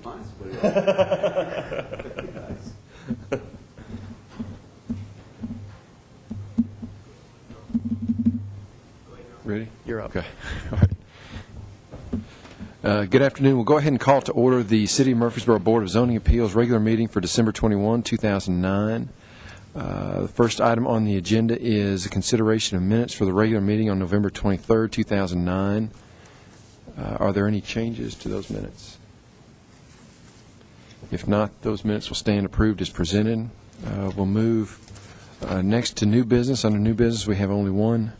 fine. That'd be nice. Ready? You're up. Okay. All right. Good afternoon. We'll go ahead and call to order the City of Murfreesboro Board of Zoning Appeals regular meeting for December 21, 2009. The first item on the agenda is a consideration of minutes for the regular meeting on November 23, 2009. Are there any changes to those minutes? If not, those minutes will stand approved as presented. We'll move next to new business. Under new business, we have only one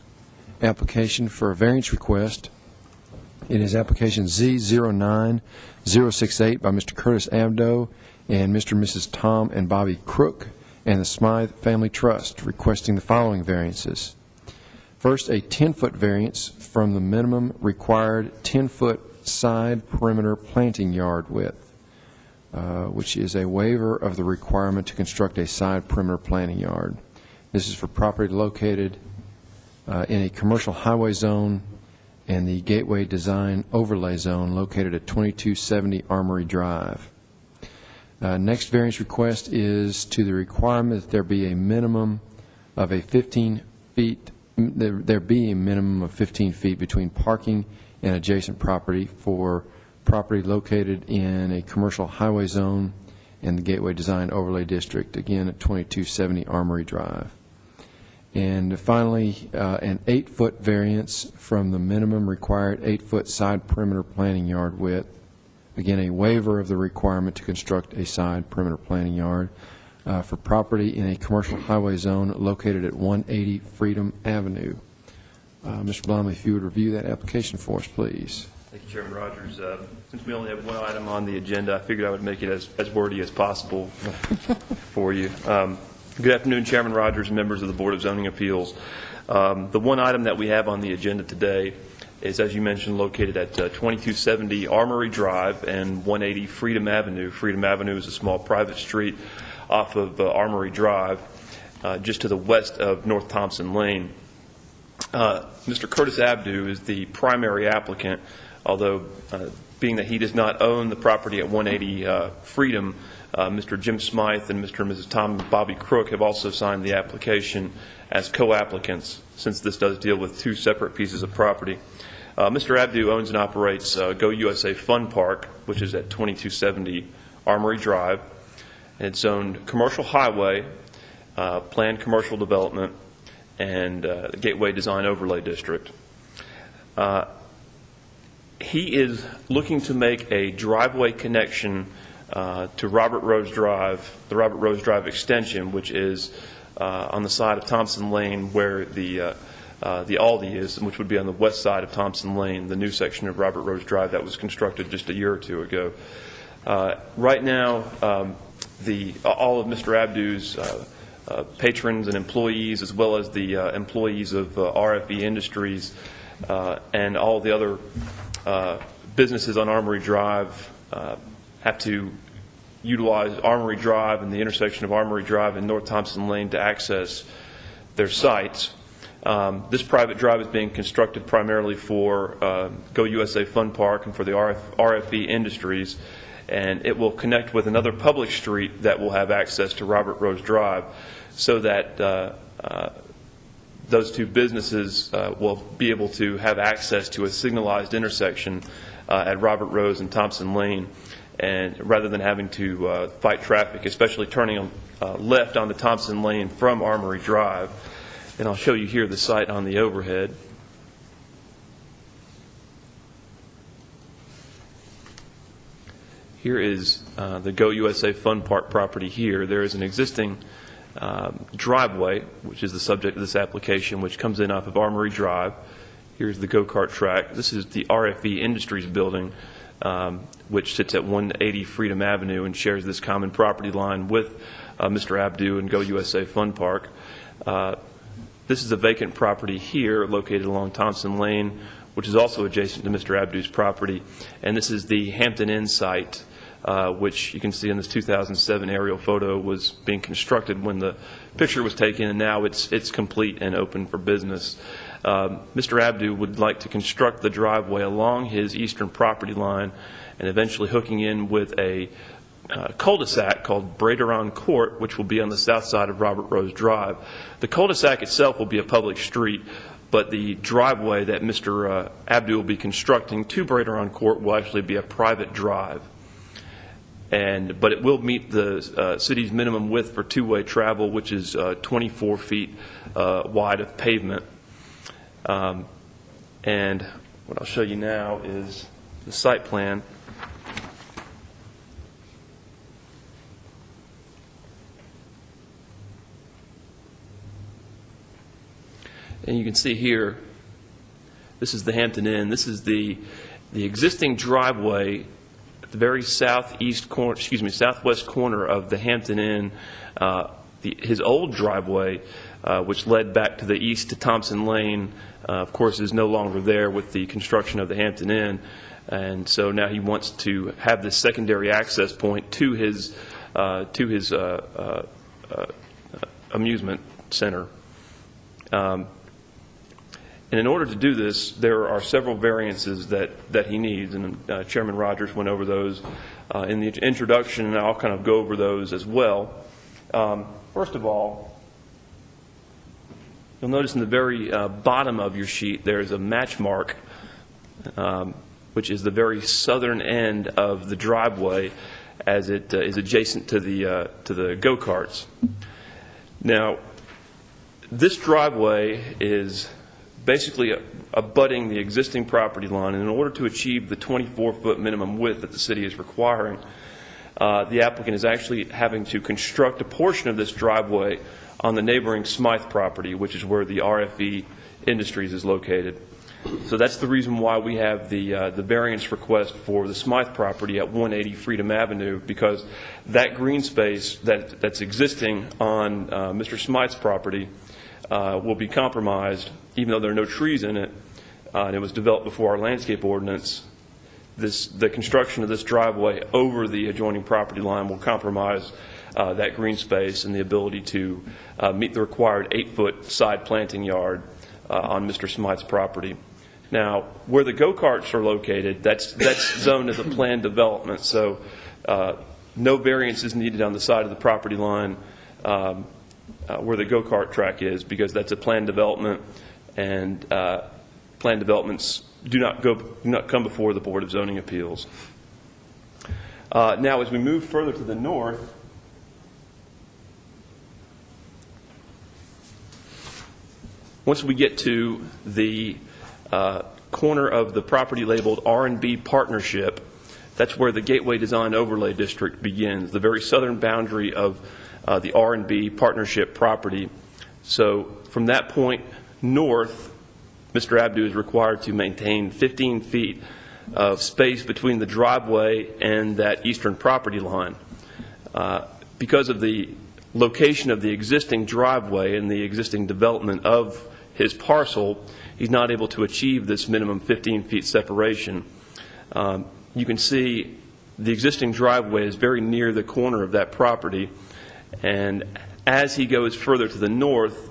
application for a variance request. It is application Z09068 by Mr. Curtis Abdo and Mr. and Mrs. Tom and Bobby Crook and the Smythe Family Trust, requesting the following variances. First, a 10-foot variance from the minimum required 10-foot side perimeter planting yard width, which is a waiver of the requirement to construct a side perimeter planting yard. This is for property located in a commercial highway zone and the Gateway Design Overlay Zone located at 2270 Armory Drive. Next variance request is to the requirement that there be a minimum of 15 feet between parking and adjacent property for property located in a commercial highway zone and the Gateway Design Overlay District, again at 2270 Armory Drive. And finally, an 8-foot variance from the minimum required 8-foot side perimeter planting yard width. Again, a waiver of the requirement to construct a side perimeter planting yard for property in a commercial highway zone located at 180 Freedom Avenue. Mr. Blomley, if you would review that application for us, please. Thank you, Chairman Rogers. Since we only have one item on the agenda, I figured I would make it as wordy as possible for you. Good afternoon, Chairman Rogers and members of the Board of Zoning Appeals. The one item that we have on the agenda today is, as you mentioned, located at 2270 Armory Drive and 180 Freedom Avenue. Freedom Avenue is a small private street off of Armory Drive, just to the west of North Thompson Lane. Mr. Curtis Abdo is the primary applicant, although being that he does not own the property at 180 Freedom, Mr. Jim Smythe and Mr. and Mrs. Tom and Bobby Crook have also signed the application as co-applicants, since this does deal with two separate pieces of property. Mr. Abdo owns and operates Go USA Fun Park, which is at 2270 Armory Drive, and it's zoned commercial highway, planned commercial development, and Gateway Design Overlay District. He is looking to make a driveway connection to Robert Rose Drive, the Robert Rose Drive extension, which is on the side of Thompson Lane where the Aldi is, which would be on the west side of Thompson Lane, the new section of Robert Rose Drive that was constructed just a year or two ago. Right now, all of Mr. Abdo's patrons and employees, as well as the employees of RFE Industries and all the other businesses on Armory Drive, have to utilize Armory Drive and the intersection of Armory Drive and North Thompson Lane to access their sites. This private drive is being constructed primarily for Go USA Fun Park and for the RFE Industries, and it will connect with another public street that will have access to Robert Rose Drive, so that those two businesses will be able to have access to a signalized intersection at Robert Rose and Thompson Lane, and rather than having to fight traffic, especially turning left onto Thompson Lane from Armory Drive. And I'll show you here the site on the overhead. Here is the Go USA Fun Park property here. There is an existing driveway, which is the subject of this application, which comes in off of Armory Drive. Here's the go-kart track. This is the RFE Industries building, which sits at 180 Freedom Avenue and shares this common property line with Mr. Abdo and Go USA Fun Park. This is a vacant property here located along Thompson Lane, which is also adjacent to Mr. Abdo's property. And this is the Hampton Inn site which you can see in this 2007 aerial photo was being constructed when the picture was taken, and now it's complete and open for business. Mr. Abdu would like to construct the driveway along his eastern property line and eventually hooking in with a cul-de-sac called Braderon Court, which will be on the south side of Robert Rose Drive. The cul-de-sac itself will be a public street, but the driveway that Mr. Abdu will be constructing to Braderon Court will actually be a private drive. But it will meet the city's minimum width for two-way travel, which is 24 feet wide of pavement. And what I'll show you now is the site plan. And you can see here, this is the Hampton Inn. This is the existing driveway at the very southwest corner of the Hampton Inn. His old driveway, which led back to the east to Thompson Lane, of course, is no longer there with the construction of the Hampton Inn. And so now he wants to have this secondary access point to his amusement center. And in order to do this, there are several variances that he needs, and Chairman Rogers went over those in the introduction, and I'll kind of go over those as well. First of all, you'll notice in the very bottom of your sheet there's a match mark, which is the very southern end of the driveway as it is adjacent to the go-karts. Now, this driveway is basically abutting the existing property line, and in order to achieve the 24-foot minimum width that the city is requiring, the applicant is actually having to construct a portion of this driveway on the neighboring Smythe property, which is where the RFE Industries is located. So that's the reason why we have the variance request for the Smythe property at 180 Freedom Avenue, because that green space that's existing on Mr. Smythe's property will be compromised, even though there are no trees in it, and it was developed before our landscape ordinance. The construction of this driveway over the adjoining property line will compromise that green space and the ability to meet the required 8-foot side planting yard on Mr. Smythe's property. Now, where the go-karts are located, that's zoned as a planned development, so no variance is needed on the side of the property line where the go-kart track is, because that's a planned development, and planned developments do not come before the Board of Zoning Appeals. Now, as we move further to the north, once we get to the corner of the property labeled R&B Partnership, that's where the Gateway Design Overlay District begins, the very southern boundary of the R&B Partnership property. So from that point north, Mr. Abdu is required to maintain 15 feet of space between the driveway and that eastern property line. Because of the location of the existing driveway and the existing development of his parcel, he's not able to achieve this minimum 15 feet separation. You can see the existing driveway is very near the corner of that property, and as he goes further to the north,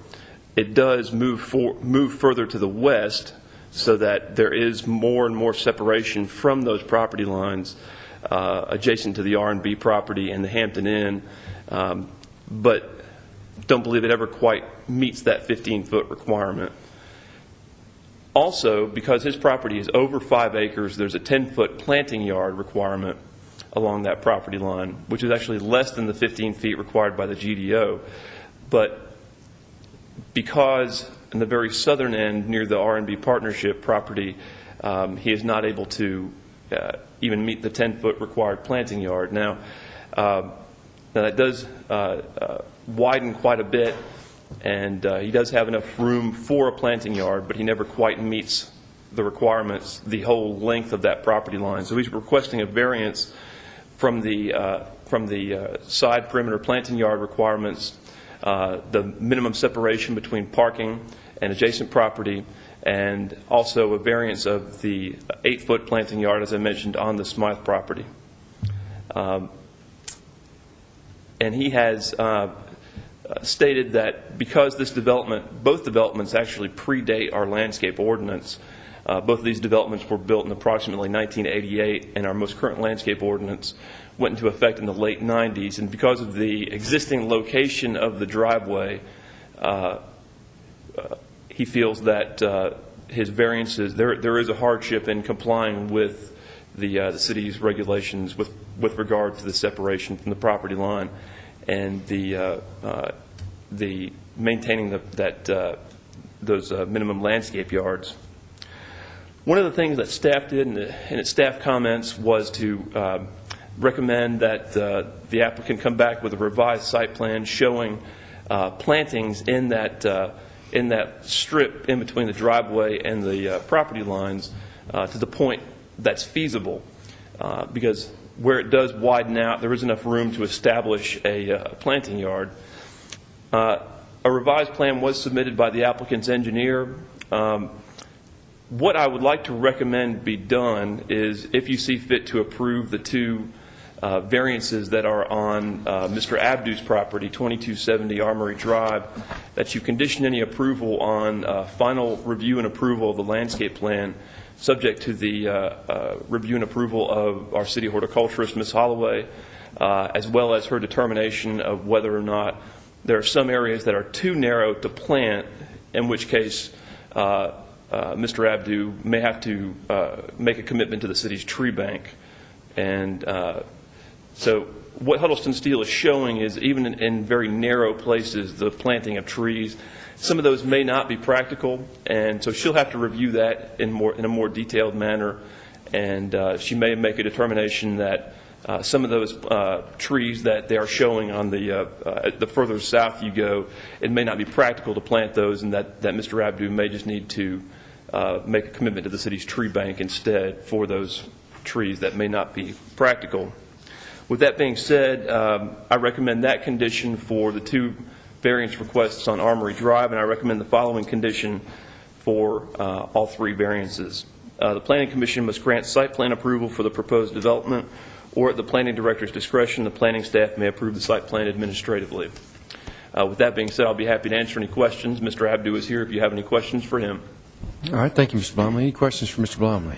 it does move further to the west, so that there is more and more separation from those property lines adjacent to the R&B property and the Hampton Inn, but don't believe it ever quite meets that 15-foot requirement. Also, because his property is over 5 acres, there's a 10-foot planting yard requirement along that property line, which is actually less than the 15 feet required by the GDO. But because in the very southern end, near the R&B Partnership property, he is not able to even meet the 10-foot required planting yard. Now that does widen quite a bit, and he does have enough room for a planting yard, but he never quite meets the requirements, the whole length of that property line. So he's requesting a variance from the side perimeter planting yard requirements, the minimum separation between parking and adjacent property, and also a variance of the 8-foot planting yard, as I mentioned, on the Smythe property. And he has stated that because this development, both developments actually predate our landscape ordinance. Both of these developments were built in approximately 1988, and our most current landscape ordinance went into effect in the late 90s. And because of the existing location of the driveway, he feels that his variances, there is a hardship in complying with the city's regulations with regard to the separation from the property line and the maintaining those minimum landscape yards. One of the things that staff did in its staff comments was to recommend that the applicant come back with a revised site plan showing plantings in that strip in between the driveway and the property lines to the point that's feasible, because where it does widen out, there is enough room to establish a planting yard. A revised plan was submitted by the applicant's engineer. What I would like to recommend be done is, if you see fit to approve the two variances that are on Mr. Abdu's property, 2270 Armory Drive, that you condition any approval on final review and approval of the landscape plan, subject to the review and approval of our city horticulturist, Ms. Holloway, as well as her determination of whether or not there are some areas that are too narrow to plant, in which case Mr. Abdu may have to make a commitment to the city's tree bank. And so what Huddleston Steel is showing is, even in very narrow places, the planting of trees, some of those may not be practical, and so she'll have to review that in a more detailed manner, and she may make a determination that some of those trees that they are showing on the further south you go, it may not be practical to plant those, and that Mr. Abdu may just need to make a commitment to the city's tree bank instead for those trees that may not be practical. With that being said, I recommend that condition for the two variance requests on Armory Drive, and I recommend the following condition for all three variances. The Planning Commission must grant site plan approval for the proposed development, or at the Planning Director's discretion, the planning staff may approve the site plan administratively. With that being said, I'll be happy to answer any questions. Mr. Abdu is here if you have any questions for him. All right, thank you, Mr. Blomley. Any questions for Mr. Blomley?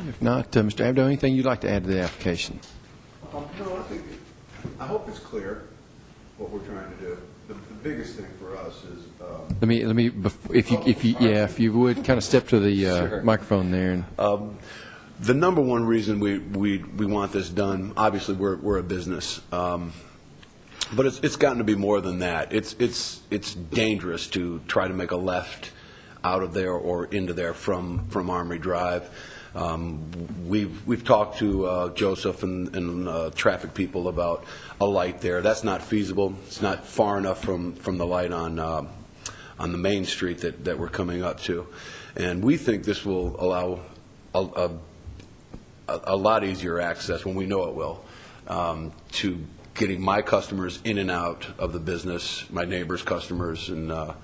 If not, Mr. Abdo, anything you'd like to add to the application? No, I hope it's clear what we're trying to do. The biggest thing for us is Let me, if you would kind of step to the Sure. microphone there. And the number one reason we want this done. Obviously, we're a business, but it's gotten to be more than that. It's dangerous to try to make a left out of there or into there from Armory Drive. We've talked to Joseph and traffic people about a light there. That's not feasible. It's not far enough from the light on the main street that we're coming up to, and we think this will allow a lot easier access, when we know it will, to getting my customers in and out of the business, my neighbors' customers, and out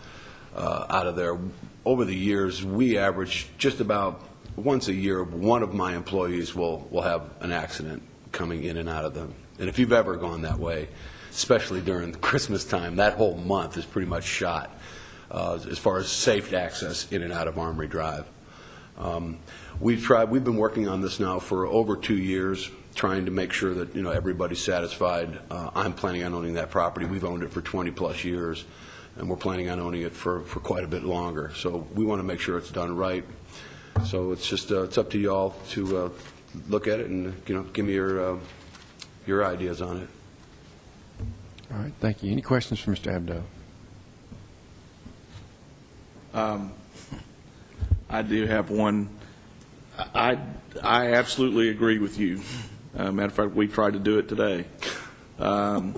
of there. Over the years, we average just about once a year, one of my employees will have an accident coming in and out of them. And if you've ever gone that way, especially during Christmas time, that whole month is pretty much shot as far as safe access in and out of Armory Drive. We've been working on this now for over 2 years, trying to make sure that everybody's satisfied. I'm planning on owning that property. We've owned it for 20 plus years, and we're planning on owning it for quite a bit longer. So we want to make sure it's done right. So it's just it's up to y'all to look at it and give me your ideas on it. all right, thank you. Any questions for Mr. Abdo? I do have one. I absolutely agree with you. Matter of fact, we tried to do it today. In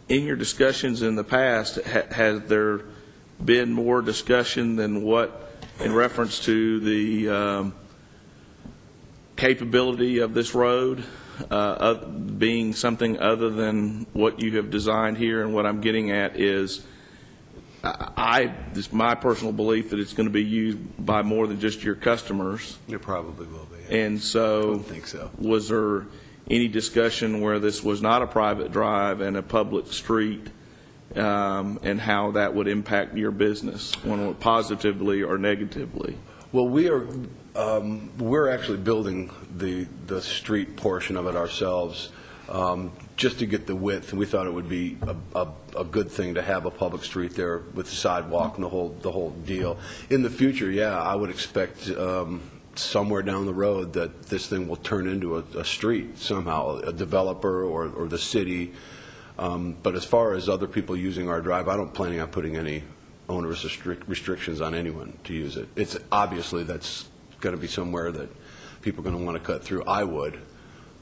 your discussions in the past, has there been more discussion than what, in reference to the capability of this road being something other than what you have designed here? And what I'm getting at is, this is my personal belief that it's going to be used by more than just your customers. It probably will be. And I so, don't think so. was there any discussion where this was not a private drive and a public street, and how that would impact your business, one positively or negatively? Well, we're actually building the street portion of it ourselves, just to get the width. We thought it would be a good thing to have a public street there with the sidewalk and the whole deal. In the future, yeah, I would expect somewhere down the road that this thing will turn into a street somehow, a developer or the city. But as far as other people using our drive, I don't plan on putting any onerous restrictions on anyone to use it. It's obviously that's going to be somewhere that people are going to want to cut through. I would.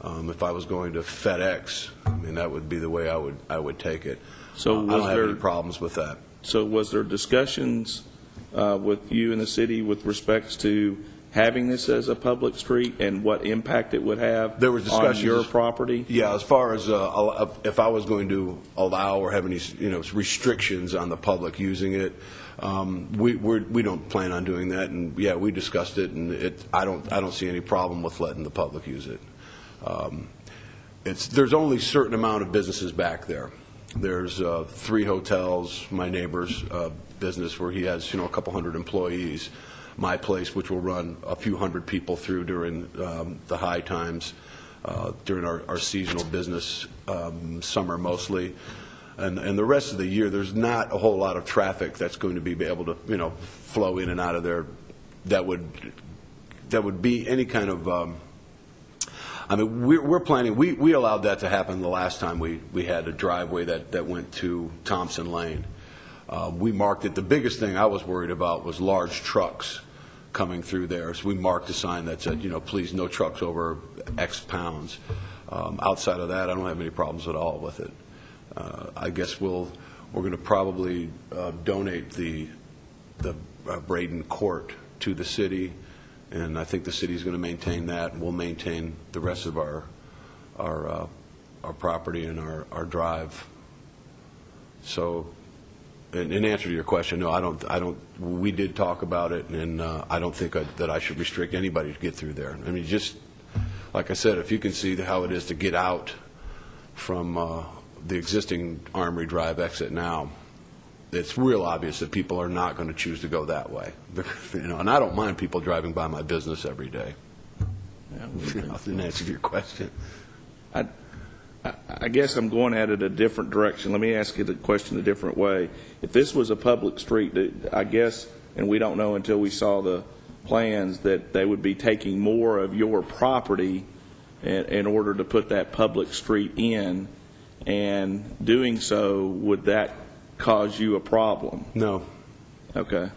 If I was going to FedEx, I mean, that would be the way I would take it. So I don't have any problems with that. So was there discussions with you and the city with respects to having this as a public street and what impact it would have There was discussions on your property? Yeah, as far as if I was going to allow or have any restrictions on the public using it, we don't plan on doing that. And yeah, we discussed it, and I don't see any problem with letting the public use it. There's only a certain amount of businesses back there. There's 3 hotels, my neighbor's business where he has a couple hundred employees. My place, which will run a few hundred people through during the high times, during our seasonal business, summer mostly, and the rest of the year, there's not a whole lot of traffic that's going to be able to flow in and out of there. That would be any kind of. I mean, we're planning. We allowed that to happen the last time we had a driveway that went to Thompson Lane. We marked it. The biggest thing I was worried about was large trucks coming through there. So we marked a sign that said, please, no trucks over X pounds. Outside of that, I don't have any problems at all with it. I guess we're going to probably donate the Braden Court to the city, and I think the city's going to maintain that, and we'll maintain the rest of our property and our drive. So. In answer to your question, no, I don't. We did talk about it, and I don't think that I should restrict anybody to get through there. I mean, just like I said, if you can see how it is to get out from the existing Armory Drive exit now, it's real obvious that people are not going to choose to go that way. And I don't mind people driving by my business every day. In answer to your question. I guess I'm going at it a different direction. Let me ask you the question a different way. If this was a public street, I guess, and we don't know until we saw the plans, that they would be taking more of your property in order to put that public street in, and doing so, would that cause you a problem? No. Okay.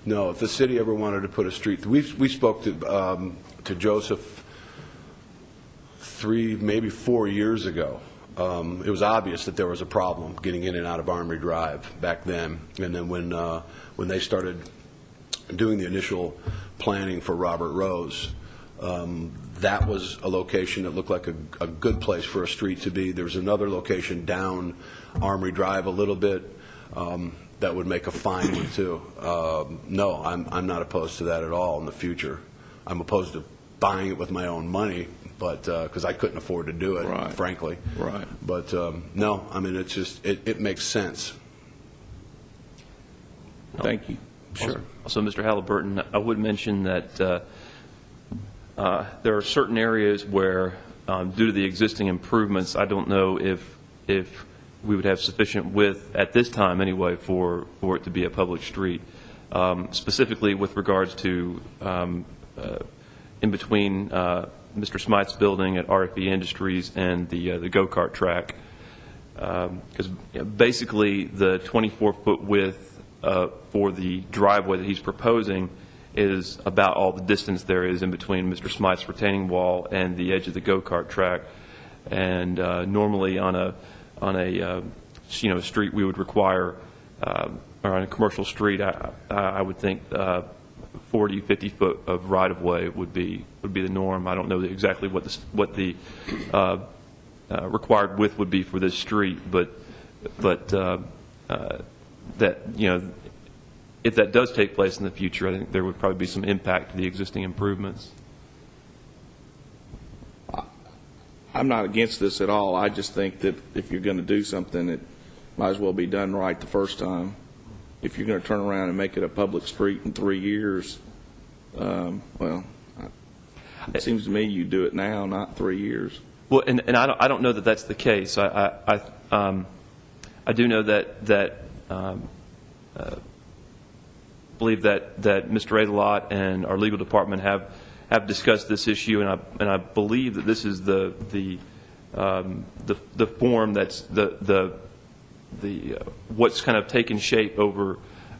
No. If the city ever wanted to put a street, we spoke to Joseph 3, maybe 4 years ago. It was obvious that there was a problem getting in and out of Armory Drive back then. And then when they started doing the initial planning for Robert Rose, that was a location that looked like a good place for a street to be. There was another location down Armory Drive a little bit that would make a fine one too. No, I'm not opposed to that at all in the future. I'm opposed to buying it with my own money, but because I couldn't afford to do it, right. Frankly. Right. But no, I mean, it's just it makes sense. Thank you. Sure. Also, Mr. Halliburton, I would mention that there are certain areas where, due to the existing improvements, I don't know if we would have sufficient width at this time anyway for it to be a public street. Specifically with regards to in between Mr. Smythe's building at RFB Industries and the go-kart track, because basically the 24-foot width for the driveway that he's proposing is about all the distance there is in between Mr. Smythe's retaining wall and the edge of the go-kart track. And normally on a street we would require, or on a commercial street, I would think 40, 50 foot of right-of-way would be the norm. I don't know exactly what the required width would be for this street, but that that, you know, if that does take place in the future, I think there would probably be some impact to the existing improvements. I'm not against this at all. I just think that if you're going to do something, it might as well be done right the first time. If you're going to turn around and make it a public street in 3 years, well, it seems to me you do it now, not 3 years. Well, and I don't know that that's the case. I do know that believe that Mr. Adelot and our legal department have discussed this issue, and I believe that this is the form that's what's kind of taken shape over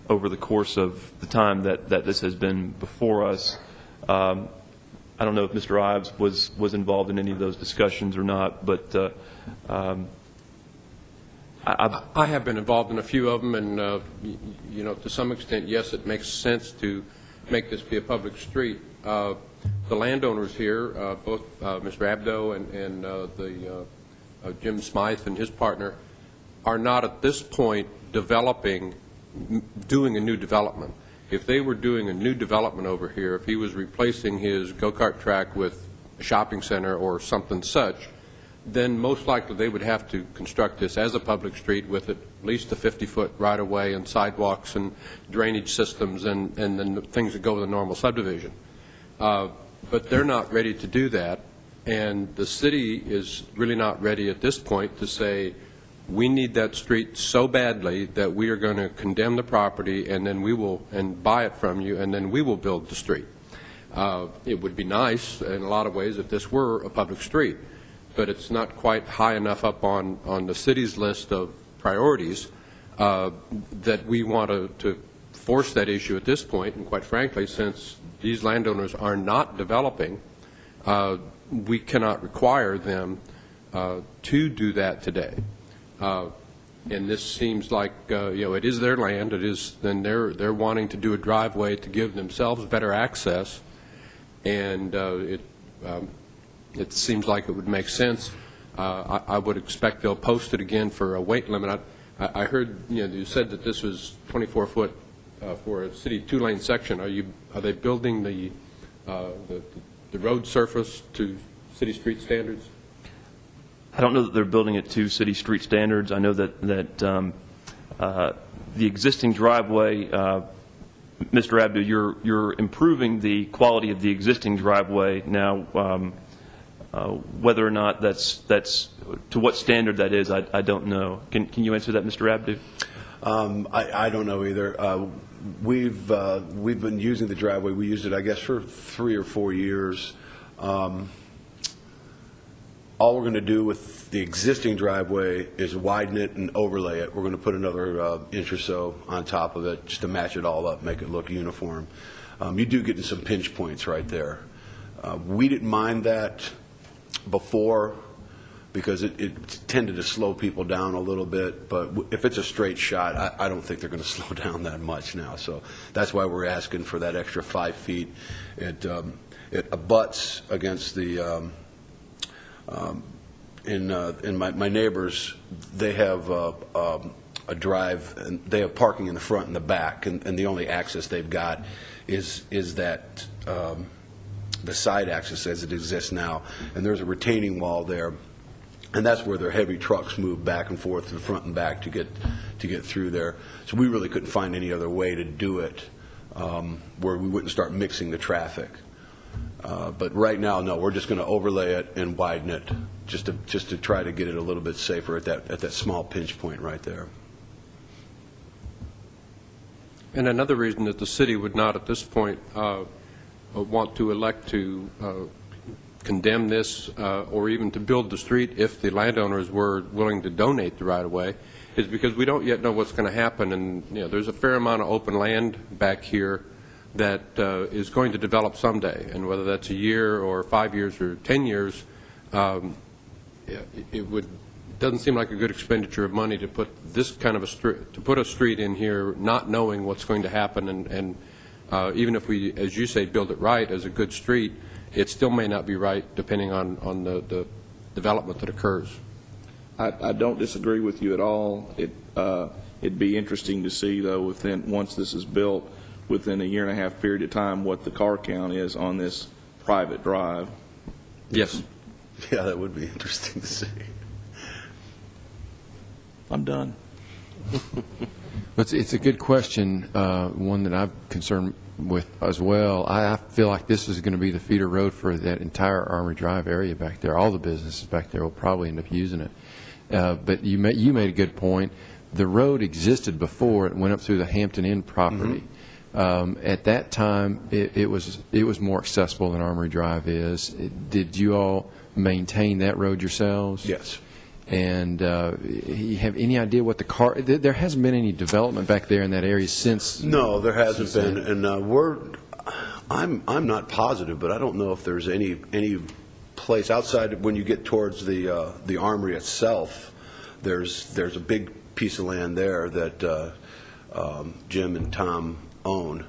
the course of the time that this has been before us. I don't know if Mr. Ives was involved in any of those discussions or not, but I have been involved in a few of them, and you know, to some extent, yes, it makes sense to make this be a public street. The landowners here, both Mr. Abdo and the Jim Smythe and his partner, are not at this point doing a new development. If they were doing a new development over here, if he was replacing his go-kart track with a shopping center or something such, then most likely they would have to construct this as a public street with at least a 50-foot right-of-way and sidewalks and drainage systems and then the things that go with a normal subdivision. But they're not ready to do that, and the city is really not ready at this point to say, we need that street so badly that we are going to condemn the property and then we will buy it from you, and then we will build the street. It would be nice in a lot of ways if this were a public street, but it's not quite high enough up on the city's list of priorities that we want to force that issue at this point. And quite frankly, since these landowners are not developing, we cannot require them to do that today. And this seems like you know, it is their land. It is, then they're wanting to do a driveway to give themselves better access, and it seems like it would make sense. I would expect they'll post it again for a weight limit. I heard, you know, you said that this was 24 foot for a city 2-lane section. Are they building the road surface to city street standards? I don't know that they're building it to city street standards. I know that the existing driveway, Mr. Abdu, you're improving the quality of the existing driveway now. Whether or not that's to what standard that is, I don't know. Can you answer that, Mr. Abdu? I don't know either. We've been using the driveway. We used it, I guess, for 3 or 4 years. All we're going to do with the existing driveway is widen it and overlay it. We're going to put another inch or so on top of it just to match it all up, make it look uniform. You do get some pinch points right there. We didn't mind that before because it tended to slow people down a little bit, but if it's a straight shot, I don't think they're going to slow down that much now. So that's why we're asking for that extra 5 feet. It abuts against the in my neighbors, they have a drive, and they have parking in the front and the back, and the only access they've got is that the side access as it exists now, and there's a retaining wall there, and that's where their heavy trucks move back and forth to the front and back to get through there. So we really couldn't find any other way to do it where we wouldn't start mixing the traffic. But right now, no, we're just going to overlay it and widen it just to try to get it a little bit safer at that small pinch point right there. And another reason that the city would not at this point want to elect to condemn this or even to build the street if the landowners were willing to donate the right-of-way is because we don't yet know what's going to happen. And you know, there's a fair amount of open land back here that is going to develop someday, and whether that's a year or 5 years or 10 years, it doesn't seem like a good expenditure of money to put this kind of a street in here, not knowing what's going to happen, and even if we, as you say, build it right as a good street, it still may not be right depending on the development that occurs. I don't disagree with you at all. It'd be interesting to see, though, once this is built, within a 1.5-year period of time, what the car count is on this private drive. Yes. Yeah, that would be interesting to see. I'm done. It's a good question, one that I'm concerned with as well. I feel like this is going to be the feeder road for that entire Armory Drive area back there. All the businesses back there will probably end up using it. But you made a good point. The road existed before it went up through the Hampton Inn property. At that time, it was more accessible than Armory Drive is. Did you all maintain that road yourselves? Yes. And you have any idea what the car? There hasn't been any development back there in that area since. No, there hasn't been, and I'm not positive, but I don't know if there's any place outside when you get towards the Armory itself. There's a big piece of land there that Jim and Tom own.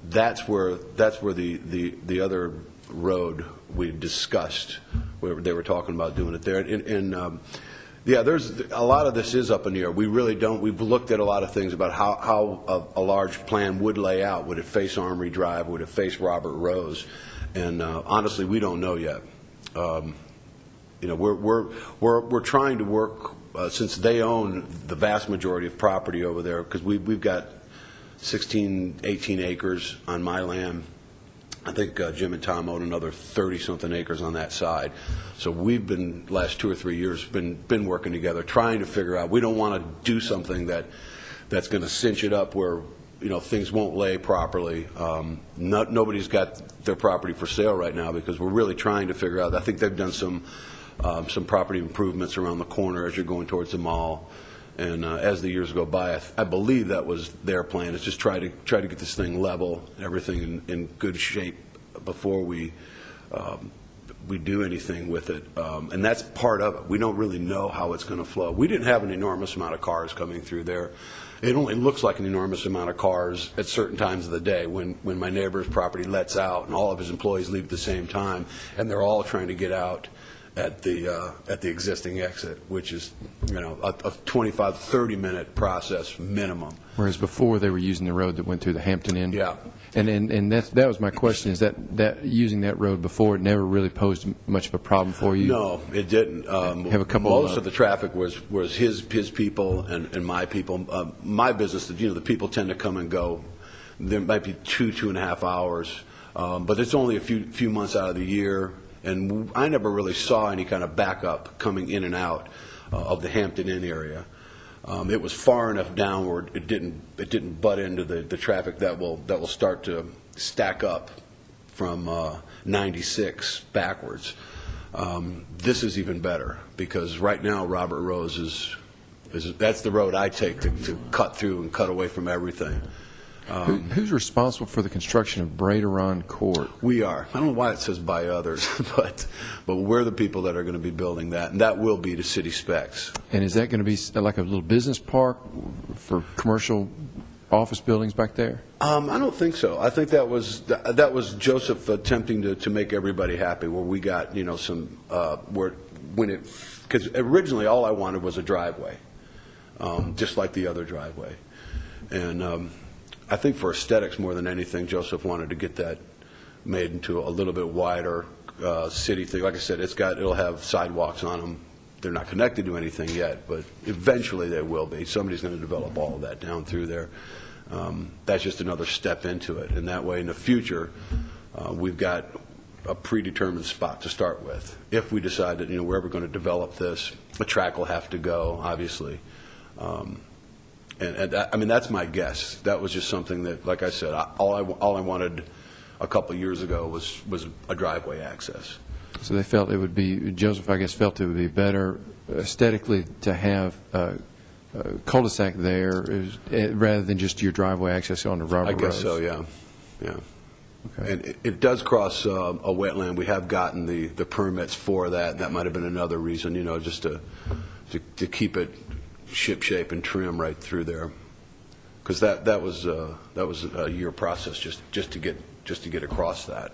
That's where the other road we discussed, where they were talking about doing it there. And yeah, there's a lot of this is up in the air. We really don't. We've looked at a lot of things about how a large plan would lay out. Would it face Armory Drive? Would it face Robert Rose? And honestly, we don't know yet. We're trying to work since they own the vast majority of property over there, because we've got 16, 18 acres on my land. I think Jim and Tom own another 30-something acres on that side. So we've been, last 2 or 3 years, been working together, trying to figure out. We don't want to do something that's going to cinch it up where things won't lay properly. Nobody's got their property for sale right now because we're really trying to figure out. I think they've done some property improvements around the corner as you're going towards the mall. And as the years go by, I believe that was their plan, is just try to get this thing level, everything in good shape before we do anything with it. And that's part of it. We don't really know how it's going to flow. We didn't have an enormous amount of cars coming through there. It only looks like an enormous amount of cars at certain times of the day when my neighbor's property lets out and all of his employees leave at the same time, and they're all trying to get out at the existing exit, which is a 25, 30-minute process minimum. Whereas before they were using the road that went through the Hampton Inn. Yeah. And that was my question, is that using that road before, it never really posed much of a problem for you? No, it didn't. Have a couple most of the traffic was his people and my people. My business, the people tend to come and go. There might be 2.5 hours, but it's only a few months out of the year. And I never really saw any kind of backup coming in and out of the Hampton Inn area. It was far enough downward; it didn't butt into the traffic that will start to stack up from 96 backwards. This is even better because right now Robert Rose that's the road I take to cut through and cut away from everything. Who's responsible for the construction of Braderon Court? We are. I don't know why it says by others, but we're the people that are going to be building that, and that will be to city specs. And is that going to be like a little business park for commercial office buildings back there? I don't think so. I think that was Joseph attempting to make everybody happy. Where we got some because originally all I wanted was a driveway, just like the other driveway, and. I think for aesthetics more than anything, Joseph wanted to get that made into a little bit wider city thing. Like I said, it'll have sidewalks on them. They're not connected to anything yet, but eventually they will be. Somebody's going to develop all of that down through there. That's just another step into it. And that way, in the future, we've got a predetermined spot to start with. If we decide that we're ever going to develop this, a track will have to go, obviously. And I mean, that's my guess. That was just something that, like I said, all I wanted a couple of years ago was a driveway access. So they felt it would be, Joseph, I guess, felt it would be better aesthetically to have a cul-de-sac there rather than just your driveway access onto Robert Rose. I guess so, yeah. Okay. And it does cross a wetland. We have gotten the permits for that. That might have been another reason, just to keep it ship-shape and trim right through there, because that was a year process just to get across that.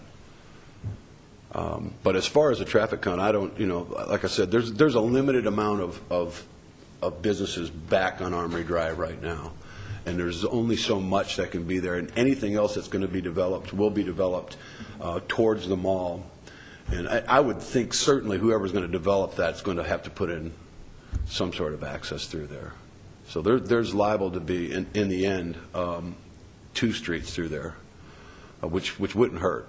But as far as the traffic count, I don't, like I said, there's a limited amount of businesses back on Armory Drive right now. And there's only so much that can be there. And anything else that's going to be developed will be developed towards the mall. And I would think certainly whoever's going to develop that's going to have to put in some sort of access through there. So there's liable to be, in the end, 2 streets through there, which wouldn't hurt,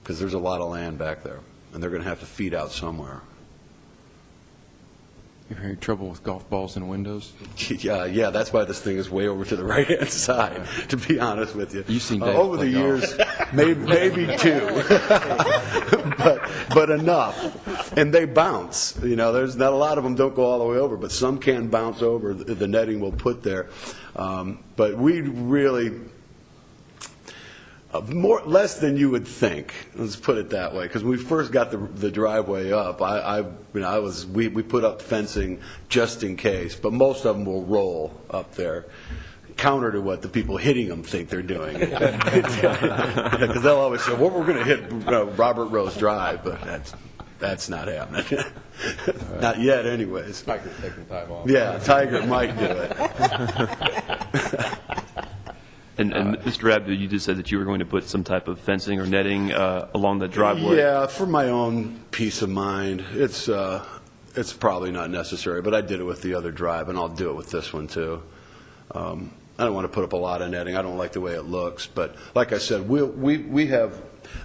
because there's a lot of land back there, and they're going to have to feed out somewhere. You having trouble with golf balls and windows? Yeah, that's why this thing is way over to the right-hand side, to be honest with you. You've seen Dave over the play years, maybe 2, but enough. And they bounce. There's not a lot of them don't go all the way over, but some can bounce over. The netting will put there. But we really less than you would think. Let's put it that way. Because when we first got the driveway up, we put up fencing just in case, but most of them will roll up there, counter to what the people hitting them think they're doing. Because they'll always say, "Well, we're going to hit Robert Rose Drive," but that's not happening. Not yet, anyways. Tiger's taking time off. Yeah, Tiger might do it. And Mr. Abdu, you just said that you were going to put some type of fencing or netting along the driveway. Yeah, for my own peace of mind. It's probably not necessary, but I did it with the other drive, and I'll do it with this one too. I don't want to put up a lot of netting. I don't like the way it looks, but like I said,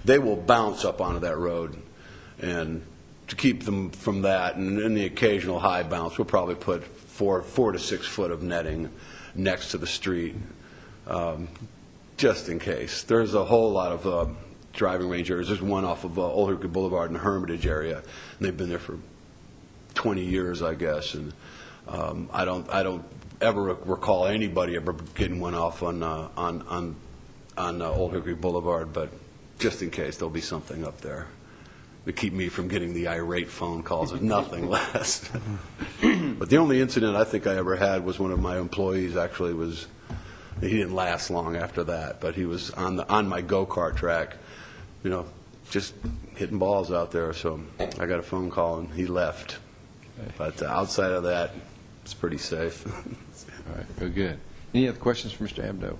they will bounce up onto that road, and to keep them from that, and the occasional high bounce, we'll probably put 4 to 6 foot of netting next to the street. Just in case. There's a whole lot of driving range areas. There's one off of Old Hickory Boulevard in the Hermitage area, and they've been there for 20 years, I guess. And I don't ever recall anybody ever getting one off on Old Hickory Boulevard, but just in case, there'll be something up there to keep me from getting the irate phone calls, if nothing less. But the only incident I think I ever had was one of my employees actually was. He didn't last long after that, but he was on my go-kart track, just hitting balls out there. So I got a phone call, and he left. But outside of that, it's pretty safe. All right, very good. Any other questions for Mr. Abdo?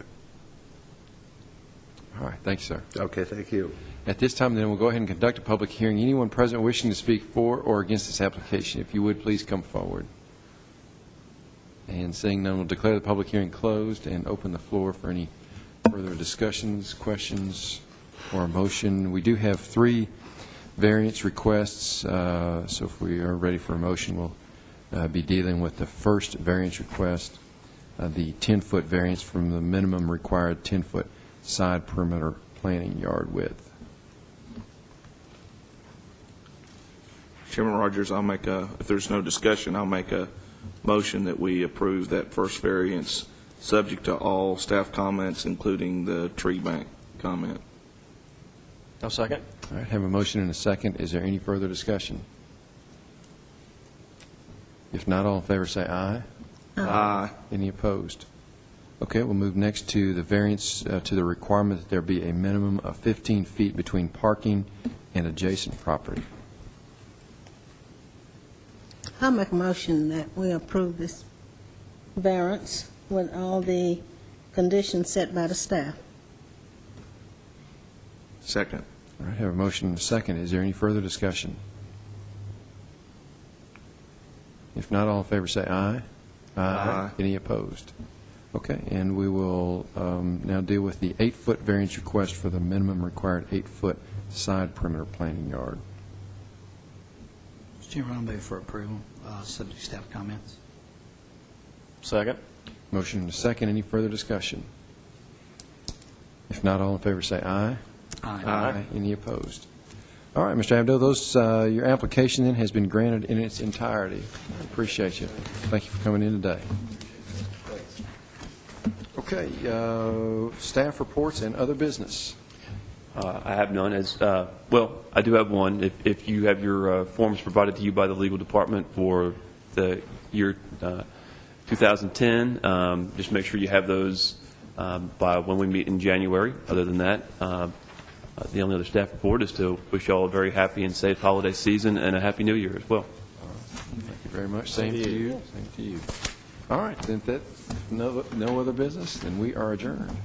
All right, thanks, sir. Okay, thank you. At this time, then, we'll go ahead and conduct a public hearing. Anyone present wishing to speak for or against this application, if you would, please come forward. And seeing none, we'll declare the public hearing closed and open the floor for any further discussions, questions, or a motion. We do have 3 variance requests, so if we are ready for a motion, we'll be dealing with the first variance request, the 10-foot variance from the minimum required 10-foot side perimeter planting yard width. Chairman Rogers, if there's no discussion, I'll make a motion that we approve that first variance, subject to all staff comments, including the tree bank comment. No second. All right, have a motion and a second. Is there any further discussion? If not, all in favor say aye. Aye. Any opposed? Okay, we'll move next to the variance to the requirement that there be a minimum of 15 feet between parking and adjacent property. I'll make a motion that we approve this variance with all the conditions set by the staff. Second. All right, have a motion and a second. Is there any further discussion? If not, all in favor say aye. Aye. Any opposed? Okay, and we will now deal with the 8-foot variance request for the minimum required 8-foot side perimeter planting yard. Mr. Chairman, I'll move for approval, subject to staff comments. Second. Motion and a second. Any further discussion? If not, all in favor say aye. Aye. Any opposed? All right, Mr. Abdo, your application then has been granted in its entirety. I appreciate you. Thank you for coming in today. Okay, staff reports and other business. I have none. I do have one. If you have your forms provided to you by the legal department for the year 2010, just make sure you have those by when we meet in January. Other than that, The only other staff report is to wish you all a very happy and safe holiday season and a happy new year as well. Thank you very much. Same to you. Same to you. All right, then no other business, then we are adjourned.